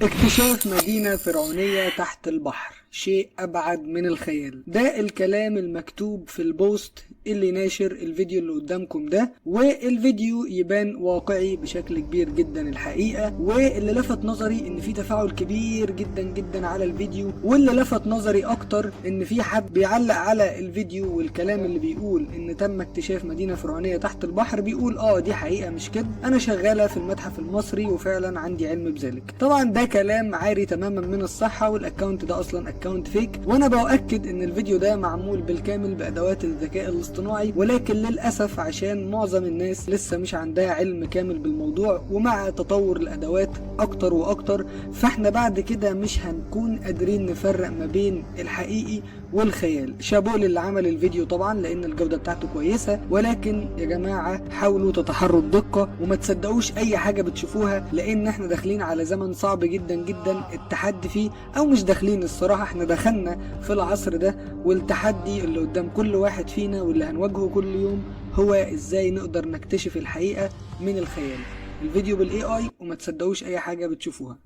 اكتشاف مدينة فرعونية تحت البحر شيء أبعد من الخيال. ده الكلام المكتوب في البوست اللي ناشر الفيديو اللي قدامكم ده، والفيديو يبان واقعي بشكل كبير جدا الحقيقة. واللي لفت نظري ان في تفاعل كبير جدا جدا على الفيديو، واللي لفت نظري اكتر ان في حد بيعلق على الفيديو والكلام اللي بيقول ان تم اكتشاف مدينة فرعونية تحت البحر، بيقول دي حقيقة مش كده، انا شغالة في المتحف المصري وفعلا عندي علم بذلك. طبعا ده كلام عاري تماما من الصحة، والاكونت ده اصلا اكونت فيك، وانا بأكد ان الفيديو ده معمول بالكامل بادوات الذكاء الاصطناعي، ولكن للاسف عشان معظم الناس لسه مش عندها علم كامل بالموضوع، ومع تطور الادوات اكتر واكتر فاحنا بعد كده مش هنكون قادرين نفرق ما بين الحقيقي والخيال. شابوه اللي عمل الفيديو طبعا لان الجودة بتاعته كويسة، ولكن يا جماعة حاولوا تتحروا الدقة وما تصدقوش اي حاجة بتشوفوها، لان احنا داخلين على زمن صعب جدا جدا التحدي فيه، او مش داخلين الصراحة، احنا دخلنا في العصر ده، والتحدي اللي قدام كل واحد فينا واللي هنواجهه كل يوم هو ازاي نقدر نكتشف الحقيقة من الخيال. الفيديو بالاي اي وما تصدقوش اي حاجة بتشوفوها.